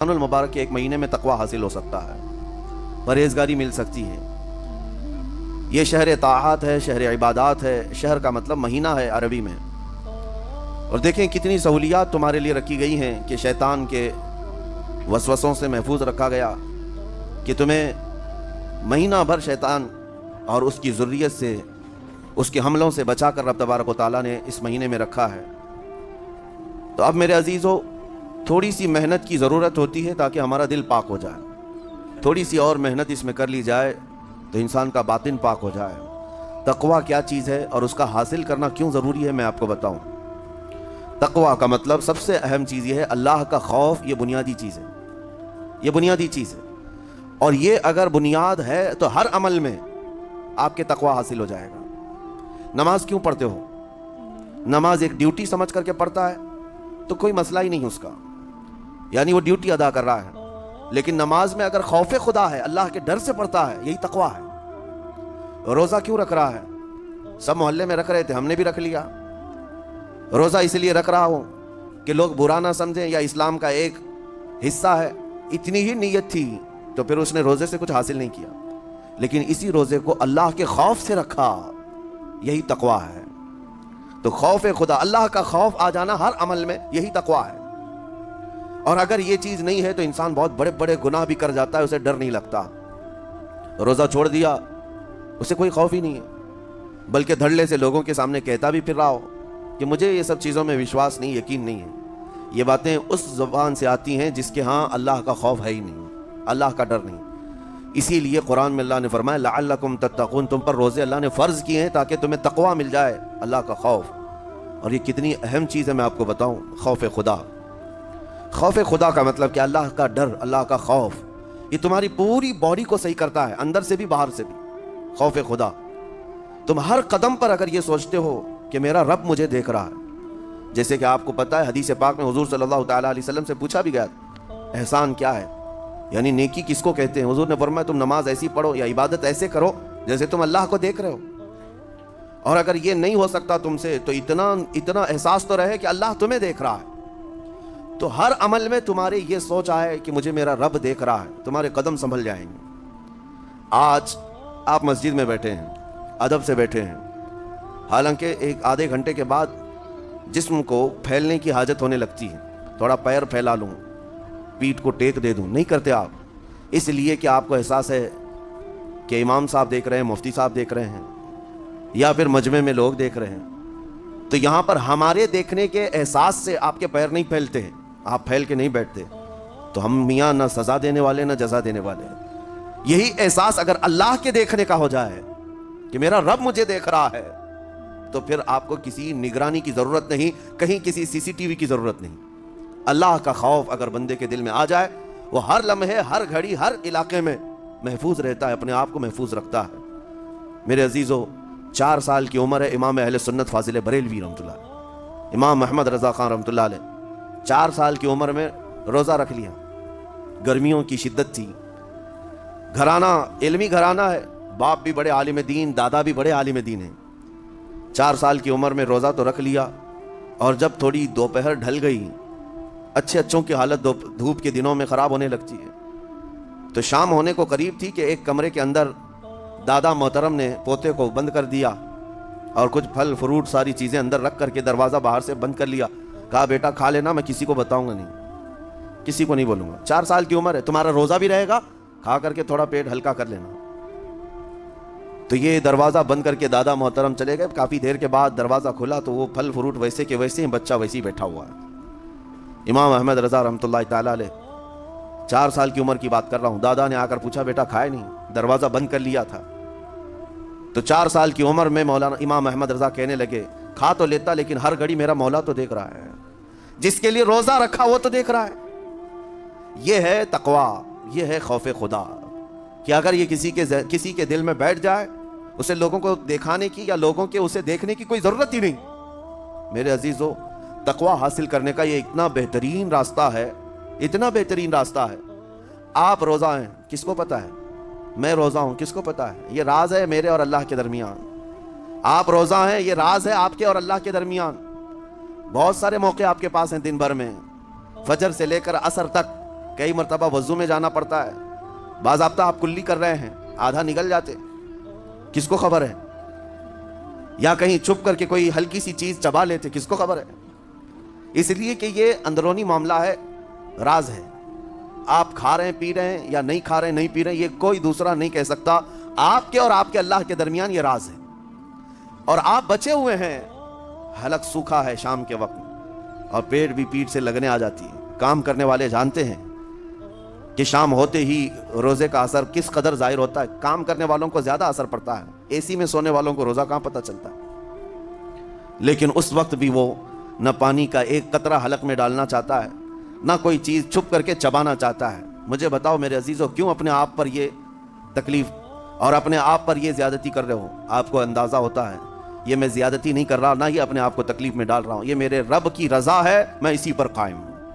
المبارک کے ایک مہینے میں تقوی حاصل ہو سکتا ہے، پرہیزگاری مل سکتی ہے۔ یہ شہر طاعات ہے، شہر عبادات ہے، شہر کا مطلب مہینہ ہے عربی میں۔ اور دیکھیں کتنی سہولیات تمہارے لیے رکھی گئی ہیں کہ شیطان کے وسوسوں سے محفوظ رکھا گیا، کہ تمہیں مہینہ بھر شیطان اور اس کی ذریت سے، اس کے حملوں سے بچا کر رب تبارک و تعالیٰ نے اس مہینے میں رکھا ہے۔ تو اب میرے عزیزو، تھوڑی سی محنت کی ضرورت ہوتی ہے تاکہ ہمارا دل پاک ہو جائے۔ تھوڑی سی اور محنت اس میں کر لی جائے تو انسان کا باطن پاک ہو جائے۔ تقوی کیا چیز ہے اور اس کا حاصل کرنا کیوں ضروری ہے، میں آپ کو بتاؤں۔ تقوی کا مطلب سب سے اہم چیز یہ ہے اللہ کا خوف۔ یہ بنیادی چیز ہے، یہ بنیادی چیز ہے، اور یہ اگر بنیاد ہے تو ہر عمل میں آپ کے تقوی حاصل ہو جائے گا۔ نماز کیوں پڑھتے ہو؟ نماز ایک ڈیوٹی سمجھ کر کے پڑھتا ہے تو کوئی مسئلہ ہی نہیں اس کا، یعنی وہ ڈیوٹی ادا کر رہا ہے۔ لیکن نماز میں اگر خوف خدا ہے، اللہ کے ڈر سے پڑھتا ہے، یہی تقوی ہے۔ روزہ کیوں رکھ رہا ہے؟ سب محلے میں رکھ رہے تھے، ہم نے بھی رکھ لیا۔ روزہ اس لیے رکھ رہا ہوں کہ لوگ برا نہ سمجھیں یا اسلام کا ایک حصہ ہے، اتنی ہی نیت تھی تو پھر اس نے روزے سے کچھ حاصل نہیں کیا، لیکن اسی روزے کو اللہ کے خوف سے رکھا، یہی تقوی ہے۔ تو خوف خدا، اللہ کا خوف آ جانا ہر عمل میں، یہی تقوی ہے۔ اور اگر یہ چیز نہیں ہے تو انسان بہت بڑے بڑے گناہ بھی کر جاتا ہے، اسے ڈر نہیں لگتا۔ روزہ چھوڑ دیا، اسے کوئی خوف ہی نہیں ہے، بلکہ دھڑلے سے لوگوں کے سامنے کہتا بھی پھر رہا ہو کہ مجھے یہ سب چیزوں میں وشواس نہیں، یقین نہیں ہے۔ یہ باتیں اس زبان سے آتی ہیں جس کے ہاں اللہ کا خوف ہے ہی نہیں، اللہ کا ڈر نہیں۔ اسی لیے قرآن میں اللہ نے فرمایا لعلکم تتقون، تم پر روزے اللہ نے فرض کیے ہیں تاکہ تمہیں تقوی مل جائے، اللہ کا خوف۔ اور یہ کتنی اہم چیز ہے میں آپ کو بتاؤں، خوف خدا۔ خوف خدا کا مطلب کہ اللہ کا ڈر، اللہ کا خوف، یہ تمہاری پوری باڈی کو صحیح کرتا ہے، اندر سے بھی باہر سے بھی۔ خوف خدا، تم ہر قدم پر اگر یہ سوچتے ہو کہ میرا رب مجھے دیکھ رہا ہے، جیسے کہ آپ کو پتہ ہے حدیث پاک میں حضور صلی اللہ تعالیٰ علیہ وسلم سے پوچھا بھی گیا احسان کیا ہے، یعنی نیکی کس کو کہتے ہیں؟ حضور نے فرمایا تم نماز ایسی پڑھو یا عبادت ایسے کرو جیسے تم اللہ کو دیکھ رہے ہو۔ اور اگر یہ نہیں ہو سکتا تم سے تو اتنا احساس تو رہے کہ اللہ تمہیں دیکھ رہا ہے۔ تو ہر عمل میں تمہارے یہ سوچ آئے کہ مجھے میرا رب دیکھ رہا ہے، تمہارے قدم سنبھل جائیں گے۔ آج آپ مسجد میں بیٹھے ہیں، ادب سے بیٹھے ہیں، حالانکہ ایک آدھے گھنٹے کے بعد جسم کو پھیلنے کی حاجت ہونے لگتی ہے، تھوڑا پیر پھیلا لوں، پیٹھ کو ٹیک دے دوں، نہیں کرتے آپ، اس لیے کہ آپ کو احساس ہے کہ امام صاحب دیکھ رہے ہیں، مفتی صاحب دیکھ رہے ہیں، یا پھر مجمع میں لوگ دیکھ رہے ہیں۔ تو یہاں پر ہمارے دیکھنے کے احساس سے آپ کے پیر نہیں پھیلتے ہیں، آپ پھیل کے نہیں بیٹھتے۔ تو ہم میاں نہ سزا دینے والے نہ جزا دینے والے ہیں۔ یہی احساس اگر اللہ کے دیکھنے کا ہو جائے کہ میرا رب مجھے دیکھ رہا ہے، تو پھر آپ کو کسی نگرانی کی ضرورت نہیں، کہیں کسی CCTV کی ضرورت نہیں۔ اللہ کا خوف اگر بندے کے دل میں آ جائے، وہ ہر لمحے، ہر گھڑی، ہر علاقے میں محفوظ رہتا ہے، اپنے آپ کو محفوظ رکھتا ہے۔ میرے عزیزو، 4 سال کی عمر ہے امام اہل سنت فاضل بریلوی رحمۃ اللہ علیہ، امام محمد رضا خان رحمۃ اللہ علیہ، 4 سال کی عمر میں روزہ رکھ لیا۔ گرمیوں کی شدت تھی، گھرانہ علمی گھرانہ ہے، باپ بھی بڑے عالم دین، دادا بھی بڑے عالم دین ہیں۔ 4 سال کی عمر میں روزہ تو رکھ لیا، اور جب تھوڑی دوپہر ڈھل گئی، اچھوں کی حالت دھوپ کے دنوں میں خراب ہونے لگتی ہے، تو شام ہونے کو قریب تھی کہ ایک کمرے کے اندر دادا محترم نے پوتے کو بند کر دیا اور کچھ پھل فروٹ ساری چیزیں اندر رکھ کر کے دروازہ باہر سے بند کر لیا۔ کہا بیٹا کھا لینا، میں کسی کو بتاؤں گا نہیں، کسی کو نہیں بولوں گا۔ 4 سال کی عمر ہے، تمہارا روزہ بھی رہے گا، کھا کر کے تھوڑا پیٹ ہلکا کر لینا۔ تو یہ دروازہ بند کر کے دادا محترم چلے گئے۔ کافی دیر کے بعد دروازہ کھلا تو وہ پھل فروٹ ویسے کے ویسے ہی، بچہ ویسے ہی بیٹھا ہوا ہے۔ امام احمد رضا رحمۃ اللہ تعالیٰ علیہ، 4 سال کی عمر کی بات کر رہا ہوں، دادا نے آ کر پوچھا بیٹا کھائے نہیں؟ دروازہ بند کر لیا تھا۔ تو 4 سال کی عمر میں مولانا امام احمد رضا کہنے لگے کھا تو لیتا، لیکن ہر گھڑی میرا مولا تو دیکھ رہا ہے، جس کے لیے روزہ رکھا وہ تو دیکھ رہا ہے۔ یہ ہے تقوی، یہ ہے خوف خدا، کہ اگر یہ کسی کے دل میں بیٹھ جائے، اسے لوگوں کو دکھانے کی یا لوگوں کے اسے دیکھنے کی کوئی ضرورت ہی نہیں۔ میرے عزیزو، تقوی حاصل کرنے کا یہ اتنا بہترین راستہ ہے، اتنا بہترین راستہ ہے۔ آپ روزہ ہیں، کس کو پتہ ہے؟ میں روزہ ہوں، کس کو پتہ ہے؟ یہ راز ہے میرے اور اللہ کے درمیان۔ آپ روزہ ہیں، یہ راز ہے آپ کے اور اللہ کے درمیان۔ بہت سارے موقع آپ کے پاس ہیں دن بھر میں، فجر سے لے کر عصر تک کئی مرتبہ وضو میں جانا پڑتا ہے، باضابطہ آپ کلی کر رہے ہیں، آدھا نگل جاتے، کس کو خبر ہے؟ یا کہیں چھپ کر کے کوئی ہلکی سی چیز چبا لیتے، کس کو خبر ہے؟ اس لیے کہ یہ اندرونی معاملہ ہے، راز ہے. آپ کھا رہے ہیں، پی رہے ہیں یا نہیں کھا رہے ہیں، نہیں پی رہے ہیں، یہ کوئی دوسرا نہیں کہہ سکتا. آپ کے اور آپ کے اللہ کے درمیان یہ راز ہے. اور آپ بچے ہوئے ہیں، حلق سوکھا ہے شام کے وقت اور پیٹ بھی پیٹ سے لگنے آ جاتی ہے. کام کرنے والے جانتے ہیں کہ شام ہوتے ہی روزے کا اثر کس قدر ظاہر ہوتا ہے. کام کرنے والوں کو زیادہ اثر پڑتا ہے، اے سی میں سونے والوں کو روزہ کہاں پتہ چلتا ہے. لیکن اس وقت بھی وہ نہ پانی کا ایک قطرہ حلق میں ڈالنا چاہتا ہے، نہ کوئی چیز چھپ کر کے چبانا چاہتا ہے. مجھے بتاؤ میرے عزیزو، کیوں اپنے آپ پر یہ تکلیف اور اپنے آپ پر یہ زیادتی کر رہے ہو؟ آپ کو اندازہ ہوتا ہے یہ میں زیادتی نہیں کر رہا، نہ یہ اپنے آپ کو تکلیف میں ڈال رہا ہوں، یہ میرے رب کی رضا ہے، میں اسی پر قائم ہوں.